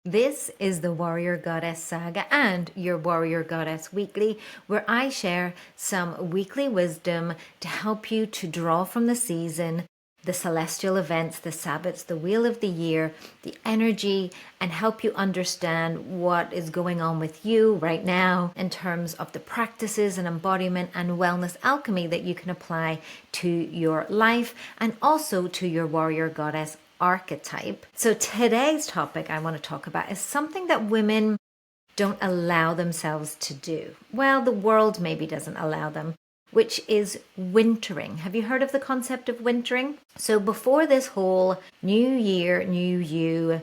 This is the Warrior Goddess Saga and your Warrior Goddess Weekly, where I share some weekly wisdom to help you to draw from the season, the celestial events, the Sabbats, the wheel of the year, the energy, and help you understand what is going on with you right now in terms of the practices and embodiment and wellness alchemy that you can apply to your life and also to your Warrior Goddess archetype. So today's topic I want to talk about is something that women don't allow themselves to do. Well, the world maybe doesn't allow them, which is wintering. Have you heard of the concept of wintering? So before this whole new year, new you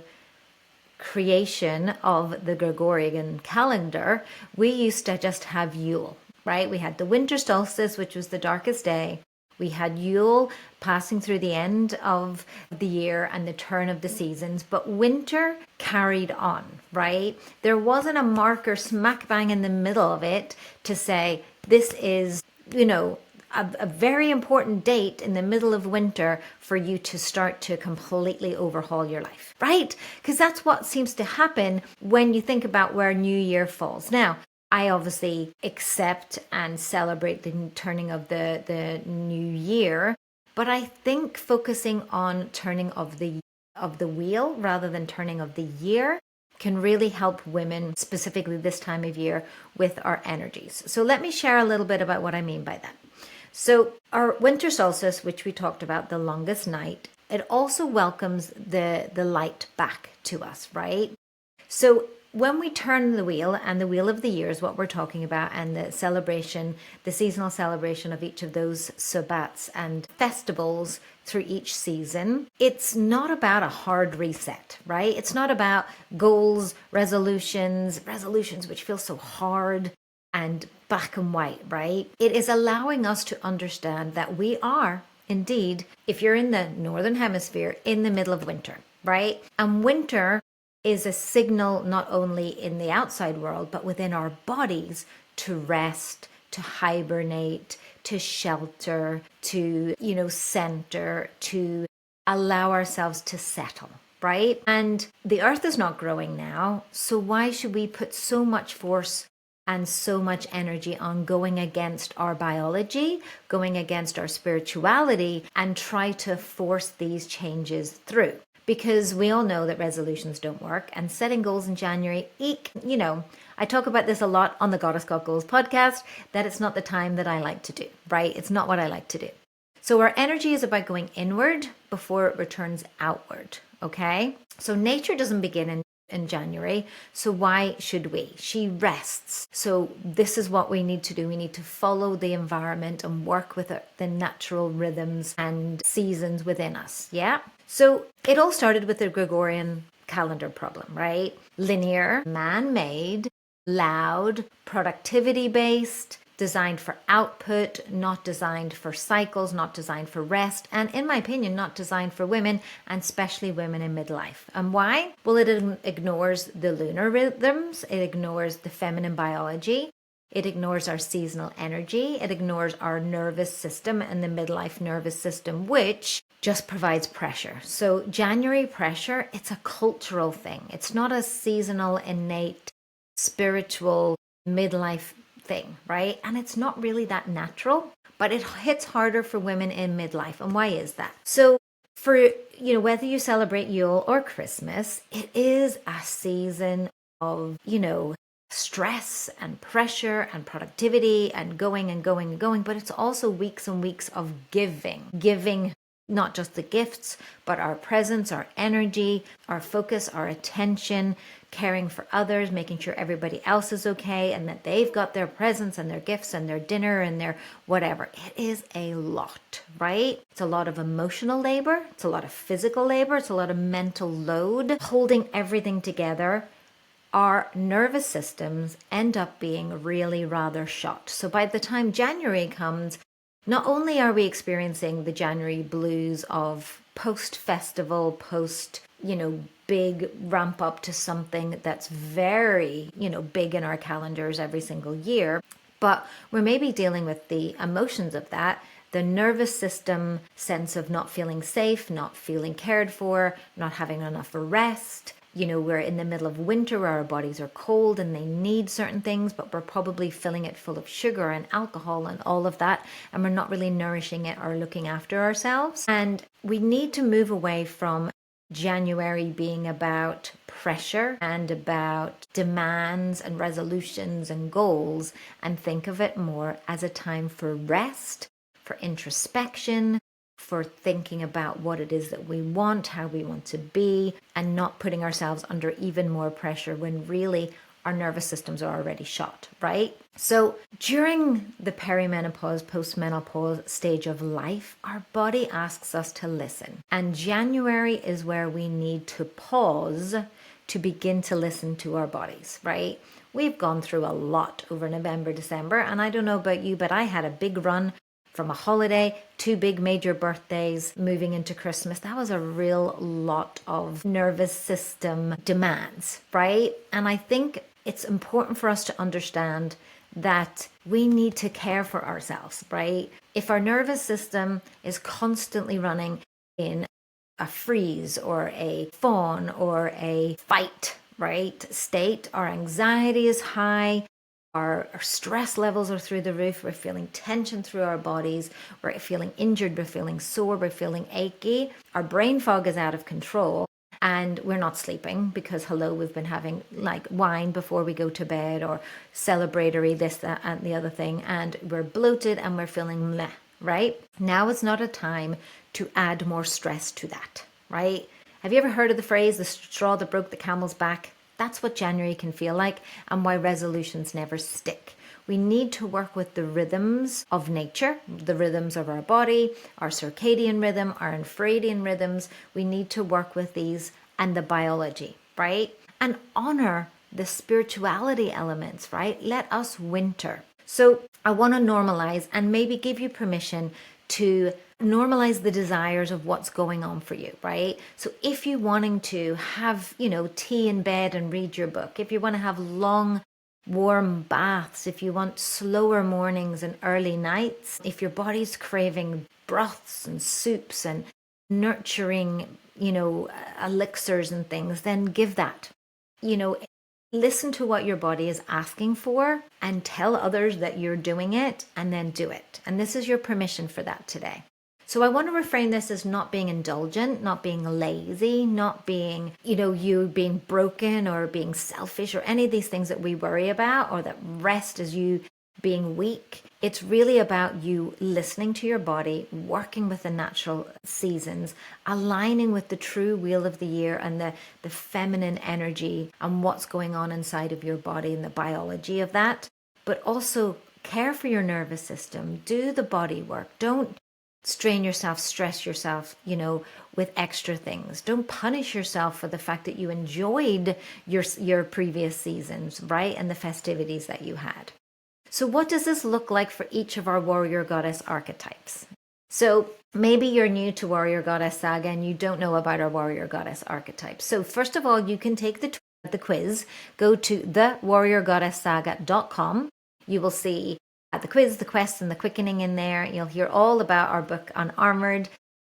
creation of the Gregorian calendar, we used to just have Yule, right? We had the winter solstice, which was the darkest day. We had Yule passing through the end of the year and the turn of the seasons, but winter carried on, right? There wasn't a marker smack bang in the middle of it to say, this is, a very important date in the middle of winter for you to start to completely overhaul your life, right? Because that's what seems to happen when you think about where New Year falls. Now, I obviously accept and celebrate the turning of the new year, but I think focusing on turning of the wheel rather than turning of the year can really help women, specifically this time of year, with our energies. So let me share a little bit about what I mean by that. So our winter solstice, which we talked about, the longest night, it also welcomes the light back to us, right? So when we turn the wheel, and the wheel of the year is what we're talking about, and the celebration, the seasonal celebration of each of those sabbats and festivals through each season, it's not about a hard reset, right? It's not about goals, resolutions which feel so hard and black and white, right? It is allowing us to understand that we are indeed, if you're in the northern hemisphere, in the middle of winter, right? And winter is a signal not only in the outside world, but within our bodies to rest, to hibernate, to shelter, to, center, to allow ourselves to settle, right? And the earth is not growing now, so why should we put so much force and so much energy on going against our biology, going against our spirituality, and try to force these changes through? Because we all know that resolutions don't work, and setting goals in January, I talk about this a lot on the Goddess Got Goals podcast, that it's not the time that I like to do, right? It's not what I like to do. So our energy is about going inward before it returns outward, okay? So nature doesn't begin in January, so why should we? She rests. So this is what we need to do. We need to follow the environment and work with the natural rhythms and seasons within us, yeah? So it all started with the Gregorian calendar problem, right? Linear, man-made, loud, productivity-based, designed for output, not designed for cycles, not designed for rest, and in my opinion, not designed for women, and especially women in midlife. And why? Well, it ignores the lunar rhythms, it ignores the feminine biology, it ignores our seasonal energy, it ignores our nervous system and the midlife nervous system, which just provides pressure. So January pressure, it's a cultural thing. It's not a seasonal, innate, spiritual midlife thing, right? And it's not really that natural, but it hits harder for women in midlife. And why is that? So for, whether you celebrate Yule or Christmas, it is a season of, stress and pressure and productivity and going and going and going, but it's also weeks and weeks of giving not just the gifts, but our presence, our energy, our focus, our attention, caring for others, making sure everybody else is okay and that they've got their presents and their gifts and their dinner and their whatever. It is a lot, right? It's a lot of emotional labor. It's a lot of physical labor. It's a lot of mental load, holding everything together. Our nervous systems end up being really rather shot. So by the time January comes, not only are we experiencing the January blues of post-festival, big ramp up to something that's very, big in our calendars every single year, but we're maybe dealing with the emotions of that, the nervous system sense of not feeling safe, not feeling cared for, not having enough rest, we're in the middle of winter where our bodies are cold and they need certain things, but we're probably filling it full of sugar and alcohol and all of that, and we're not really nourishing it or looking after ourselves. And we need to move away from January being about pressure and about demands and resolutions and goals, and think of it more as a time for rest, for introspection, for thinking about what it is that we want, how we want to be, and not putting ourselves under even more pressure when really our nervous systems are already shot, right? So during the perimenopause, postmenopause stage of life, our body asks us to listen. And January is where we need to pause to begin to listen to our bodies, right? We've gone through a lot over November, December, and I don't know about you, but I had a big run from a holiday, 2 big major birthdays, moving into Christmas. That was a real lot of nervous system demands, right? And I think it's important for us to understand that we need to care for ourselves, right? If our nervous system is constantly running in a freeze or a fawn or a fight, right, state, our anxiety is high, our stress levels are through the roof, we're feeling tension through our bodies, we're feeling injured, we're feeling sore, we're feeling achy, our brain fog is out of control, and we're not sleeping because, hello, we've been having like wine before we go to bed or celebratory this, that, and the other thing, and we're bloated and we're feeling meh, right? Now is not a time to add more stress to that, right? Have you ever heard of the phrase, the straw that broke the camel's back? That's what January can feel like, and why resolutions never stick. We need to work with the rhythms of nature, the rhythms of our body, our circadian rhythm, our infradian rhythms. We need to work with these and the biology, right? And honor the spirituality elements, right? Let us winter. So I want to normalize and maybe give you permission to normalize the desires of what's going on for you, right? So if you're wanting to have, tea in bed and read your book, if you want to have long, warm baths, if you want slower mornings and early nights, if your body's craving broths and soups and nurturing, elixirs and things, then give that. Listen to what your body is asking for and tell others that you're doing it, and then do it. And this is your permission for that today. So I want to reframe this as not being indulgent, not being lazy, not being, you being broken or being selfish or any of these things that we worry about, or that rest is you being weak. It's really about you listening to your body, working with the natural seasons, aligning with the true wheel of the year and the feminine energy and what's going on inside of your body and the biology of that. But also care for your nervous system. Do the body work. Don't strain yourself, stress yourself, with extra things. Don't punish yourself for the fact that you enjoyed your previous seasons, right? And the festivities that you had. So what does this look like for each of our warrior goddess archetypes? So maybe you're new to Warrior Goddess Saga and you don't know about our warrior goddess archetypes. So first of all, you can take the quiz. Go to thewarriorgoddesssaga.com. You will see the quiz, the quest, and the quickening in there. You'll hear all about our book Unarmored.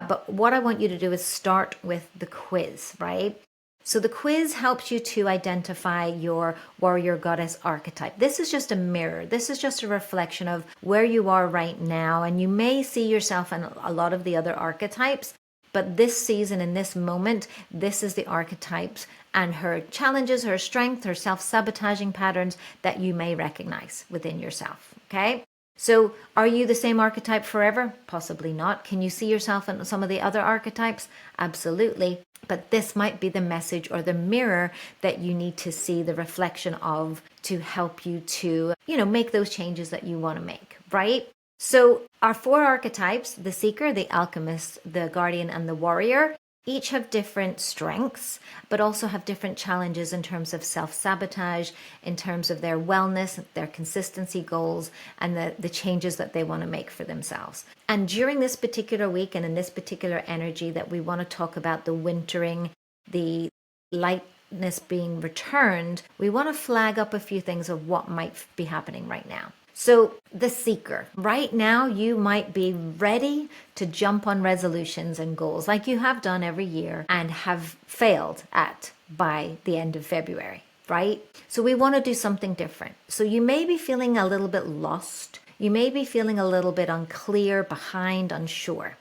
But what I want you to do is start with the quiz, right? So the quiz helps you to identify your warrior goddess archetype. This is just a mirror. This is just a reflection of where you are right now. And you may see yourself in a lot of the other archetypes, but this season, in this moment, this is the archetypes and her challenges, her strength, her self-sabotaging patterns that you may recognize within yourself, okay? So are you the same archetype forever? Possibly not. Can you see yourself in some of the other archetypes? Absolutely. But this might be the message or the mirror that you need to see the reflection of to help you to, make those changes that you want to make, right? So our 4 archetypes, the seeker, the alchemist, the guardian, and the warrior, each have different strengths, but also have different challenges in terms of self-sabotage, in terms of their wellness, their consistency goals, and the changes that they want to make for themselves. And during this particular week and in this particular energy that we want to talk about the wintering, the lightness being returned, we want to flag up a few things of what might be happening right now. So the seeker, right now you might be ready to jump on resolutions and goals like you have done every year and have failed at by the end of February, right? So we want to do something different. So you may be feeling a little bit lost. You may be feeling a little bit unclear, behind, unsure.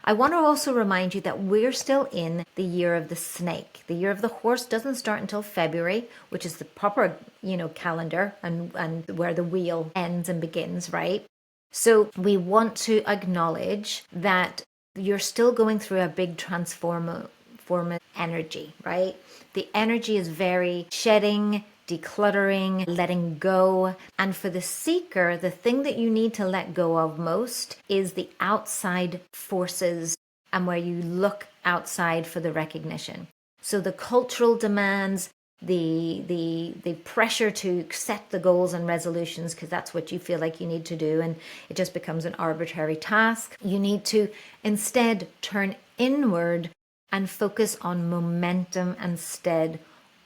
I want to also remind you that we're still in the year of the snake. The year of the horse doesn't start until February, which is the proper, calendar and where the wheel ends and begins, right? So we want to acknowledge that you're still going through a big transformative energy, right? The energy is very shedding, decluttering, letting go. And for the seeker, the thing that you need to let go of most is the outside forces and where you look outside for the recognition. So the cultural demands, the pressure to set the goals and resolutions, because that's what you feel like you need to do, and it just becomes an arbitrary task. You need to instead turn inward and focus on momentum instead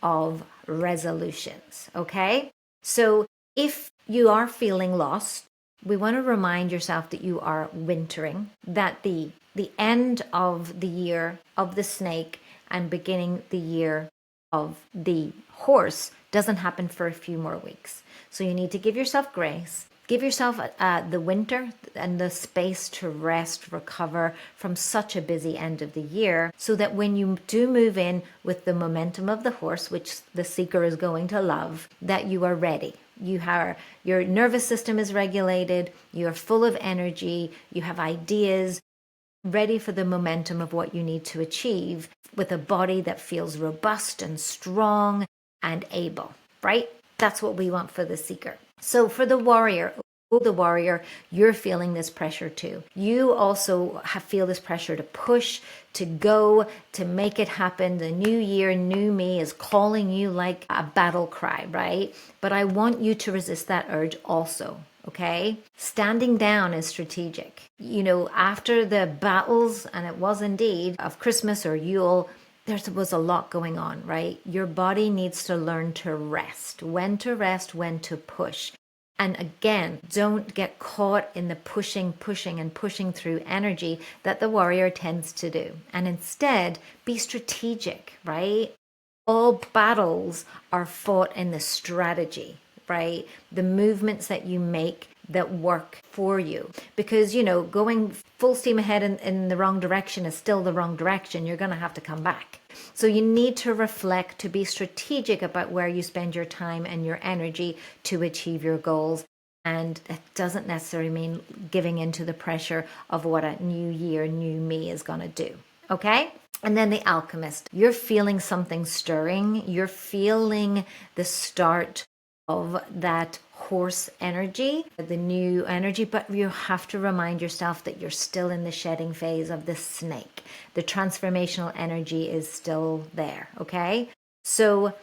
of resolutions. Okay? So if you are feeling lost, we want to remind yourself that you are wintering, that the end of the year of the snake and beginning the year of the horse doesn't happen for a few more weeks. So you need to give yourself grace. Give yourself the winter and the space to rest, recover from such a busy end of the year, so that when you do move in with the momentum of the horse, which the seeker is going to love, that you are ready. Your nervous system is regulated, you're full of energy, you have ideas, ready for the momentum of what you need to achieve, with a body that feels robust and strong and able, right? That's what we want for the seeker. So for the warrior, you're feeling this pressure too. You also feel this pressure to push, to go, to make it happen. The new year, new me is calling you like a battle cry, right? But I want you to resist that urge also. Okay? Standing down is strategic. After the battles, and it was indeed, of Christmas or Yule, there was a lot going on, right? Your body needs to learn to rest, when to push. And again, don't get caught in the pushing through energy that the warrior tends to do. And instead, be strategic, right? All battles are fought in the strategy, right? The movements that you make that work for you. Because, going full steam ahead in the wrong direction is still the wrong direction. You're going to have to come back. So you need to reflect, to be strategic about where you spend your time and your energy to achieve your goals. And it doesn't necessarily mean giving into the pressure of what a new year, new me is going to do. Okay? And then the alchemist. You're feeling something stirring. You're feeling the start of that horse energy, the new energy, but you have to remind yourself that you're still in the shedding phase of the snake. The transformational energy is still there, okay? So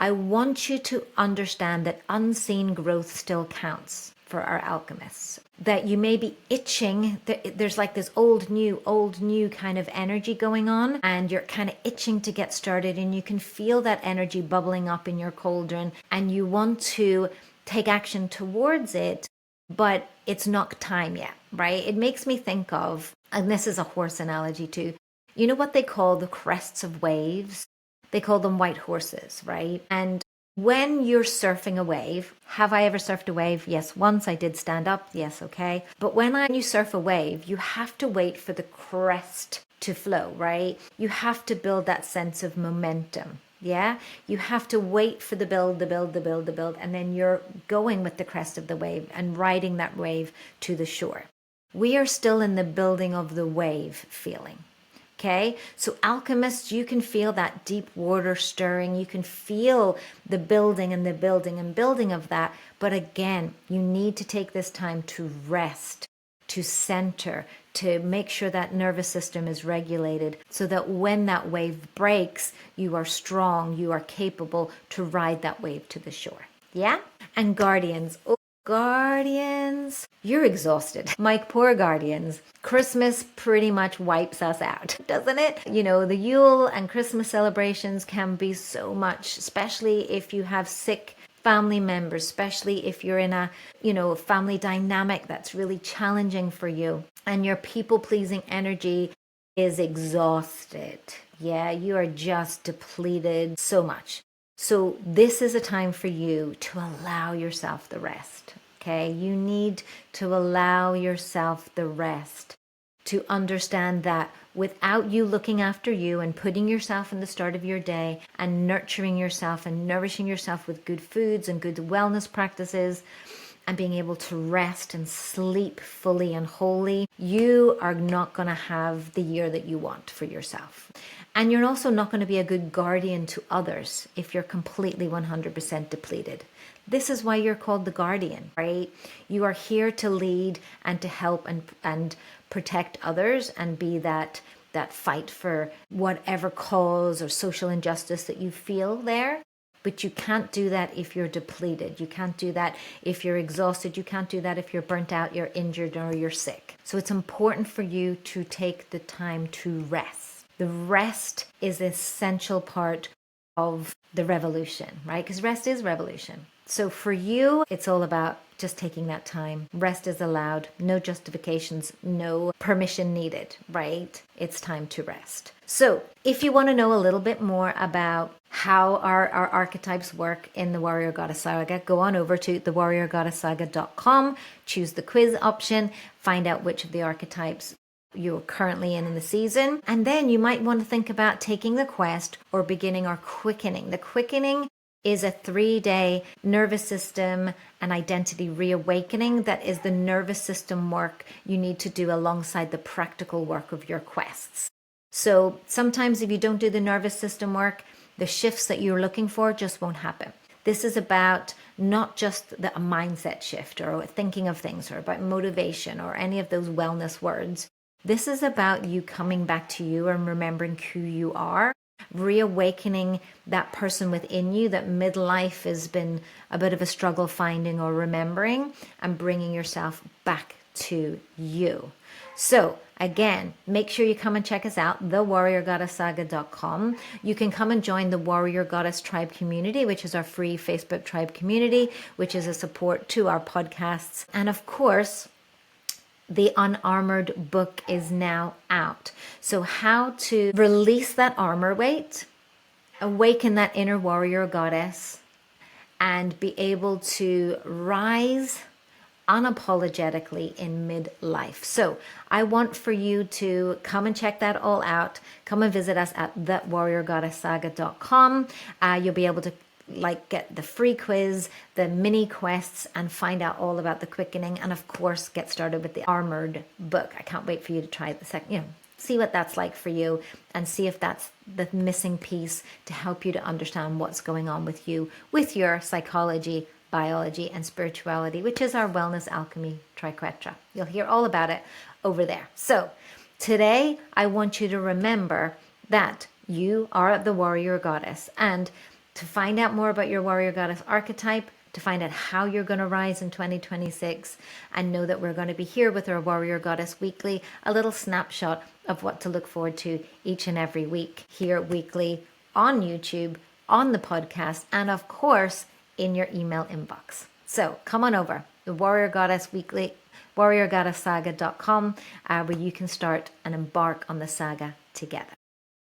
I want you to understand that unseen growth still counts for our alchemists. That you may be itching, there's like this old new kind of energy going on, and you're kind of itching to get started, and you can feel that energy bubbling up in your cauldron, and you want to take action towards it, but it's not time yet, right? It makes me think of, and this is a horse analogy too, you know what they call the crests of waves? They call them white horses, right? And when you're surfing a wave, have I ever surfed a wave? Yes, once I did stand up. Yes, okay. But when you surf a wave, you have to wait for the crest to flow, right? You have to build that sense of momentum. Yeah, you have to wait for the build, and then you're going with the crest of the wave and riding that wave to the shore. We are still in the building of the wave feeling. Okay, so alchemists, you can feel that deep water stirring. You can feel the building and the building and building of that. But again, you need to take this time to rest, to center, to make sure that nervous system is regulated, so that when that wave breaks, you are strong, you are capable to ride that wave to the shore. Yeah? And guardians. Oh, guardians, you're exhausted. My poor guardians. Christmas pretty much wipes us out, doesn't it? The Yule and Christmas celebrations can be so much, especially if you have sick family members, especially if you're in a, family dynamic that's really challenging for you and your people-pleasing energy is exhausted. Yeah, you are just depleted so much. So this is a time for you to allow yourself the rest. Okay, you need to allow yourself the rest, to understand that without you looking after you and putting yourself in the start of your day and nurturing yourself and nourishing yourself with good foods and good wellness practices and being able to rest and sleep fully and wholly, you are not going to have the year that you want for yourself. And you're also not going to be a good guardian to others if you're completely 100% depleted. This is why you're called the guardian, right? You are here to lead and to help and protect others and be that fight for whatever cause or social injustice that you feel there. But you can't do that if you're depleted. You can't do that if you're exhausted. You can't do that if you're burnt out, you're injured, or you're sick. So it's important for you to take the time to rest. The rest is an essential part of the revolution, right? Because rest is revolution. So for you, it's all about just taking that time. Rest is allowed, no justifications, no permission needed, right? It's time to rest. So if you want to know a little bit more about how our archetypes work in the Warrior Goddess Saga, go on over to thewarriorgoddesssaga.com, choose the quiz option, find out which of the archetypes you're currently in the season. And then you might want to think about taking the quest or beginning our quickening. The quickening is a 3-day nervous system and identity reawakening. That is the nervous system work you need to do alongside the practical work of your quests. So sometimes if you don't do the nervous system work, the shifts that you're looking for just won't happen. This is about not just a mindset shift or thinking of things or about motivation or any of those wellness words. This is about you coming back to you and remembering who you are, reawakening that person within you that midlife has been a bit of a struggle finding or remembering, and bringing yourself back to you. So again, make sure you come and check us out, thewarriorgoddesssaga.com. You can come and join the Warrior Goddess Tribe community, which is our free Facebook tribe community, which is a support to our podcasts. And of course, the Unarmored book is now out. So how to release that armor weight, awaken that inner warrior goddess, and be able to rise unapologetically in midlife. So I want for you to come and check that all out. Come and visit us at thewarriorgoddesssaga.com. You'll be able to get the free quiz, the mini quests, and find out all about the quickening, and of course get started with the Armored book. I can't wait for you to try the second, see what that's like for you and see if that's the missing piece to help you to understand what's going on with you, with your psychology, biology, and spirituality, which is our wellness alchemy triquetra. You'll hear all about it over there. So today I want you to remember that you are the warrior goddess, and to find out more about your warrior goddess archetype, to find out how you're going to rise in 2026, and know that we're going to be here with our Warrior Goddess Weekly, a little snapshot of what to look forward to each and every week here weekly on YouTube, on the podcast, and of course in your email inbox. So come on over, the Warrior Goddess Weekly, warriorgoddesssaga.com, where you can start and embark on the saga together.